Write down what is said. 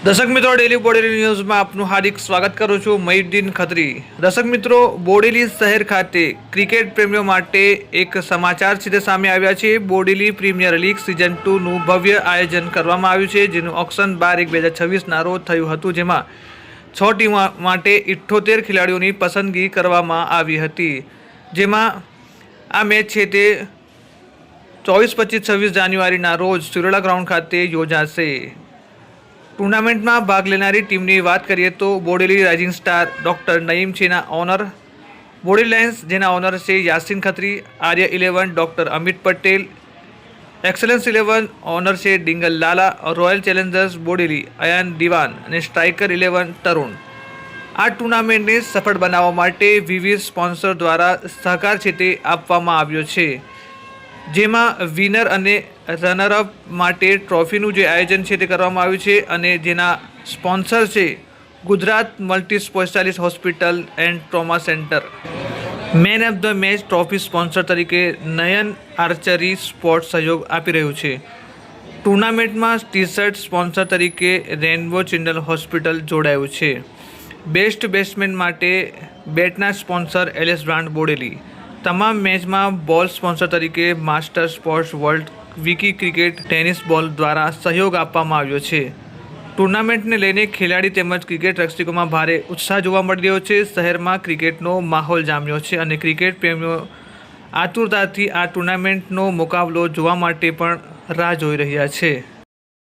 દર્શક મિત્રો, ડેલી બોડેલી ન્યૂઝમાં આપનું હાર્દિક સ્વાગત કરું છું. મયુદ્દીન ખત્રી. દર્શક મિત્રો, બોડેલી શહેર ખાતે ક્રિકેટ પ્રેમીઓ માટે એક સમાચાર સીધે સામે આવ્યા છે. બોડેલી પ્રીમિયર લીગ સિઝન 2નું ભવ્ય આયોજન કરવામાં આવ્યું છે, જેનું ઓક્શન 12/1/2026ના રોજ થયું હતું, જેમાં 6 ટીમો માટે 78 ખેલાડીઓની પસંદગી કરવામાં આવી હતી. જેમાં આ મેચ છે તે 24, 25, 26 જાન્યુઆરીના રોજ સુરેલા ગ્રાઉન્ડ ખાતે યોજાશે. ટુર્નામેન્ટમાં ભાગ લેનારી ટીમની વાત કરીએ તો Bodeli rising star doctor Naeem છેના ઓનર, બોડેલી લાયન્સ જેના ઓનર છે Yasin Khatri, Arya 11 doctor Amit Patel, excellence 11 owner છે ડિંગલ લાલા, રોયલ ચેલેન્જર્સ બોડેલી અયાન દિવાન અને સ્ટ્રાઇકર 11 તરુણ. આ ટુર્નામેન્ટને સફળ બનાવવા માટે વિવિધ સ્પોન્સર દ્વારા સહકાર છે તે આપવામાં આવ્યો છે, જેમાં વિનર અને રનરઅપ માટે ટ્રોફીનું જે આયોજન છે તે કરવામાં આવ્યું છે અને જેના સ્પોન્સર છે Gujarat multi specialist hospital and trauma centre. Man of the match trophy sponsor તરીકે નયન આર્ચરી સ્પોર્ટ સહયોગ આપી રહ્યું છે. ટુર્નામેન્ટમાં ટી શર્ટ સ્પોન્સર તરીકે રેનબો ચિલ્ડ્રન હોસ્પિટલ જોડાયું છે. બેસ્ટ બેટ્સમેન માટે બેટના સ્પોન્સર એલએસ બ્રાન્ડ બોડેલી. તમામ મેચમાં બોલ સ્પોન્સર તરીકે master sports world Vicky cricket tennis બોલ દ્વારા સહયોગ આપવામાં આવ્યો છે. ટુર્નામેન્ટને લઈને ખેલાડી તેમજ ક્રિકેટ રસિકોમાં ભારે ઉત્સાહ જોવા મળી રહ્યો છે. શહેરમાં ક્રિકેટનો માહોલ જામ્યો છે અને ક્રિકેટ પ્રેમીઓ આતુરતાથી આ ટુર્નામેન્ટનો મુકાબલો જોવા માટે પણ રાહ જોઈ રહ્યા છે.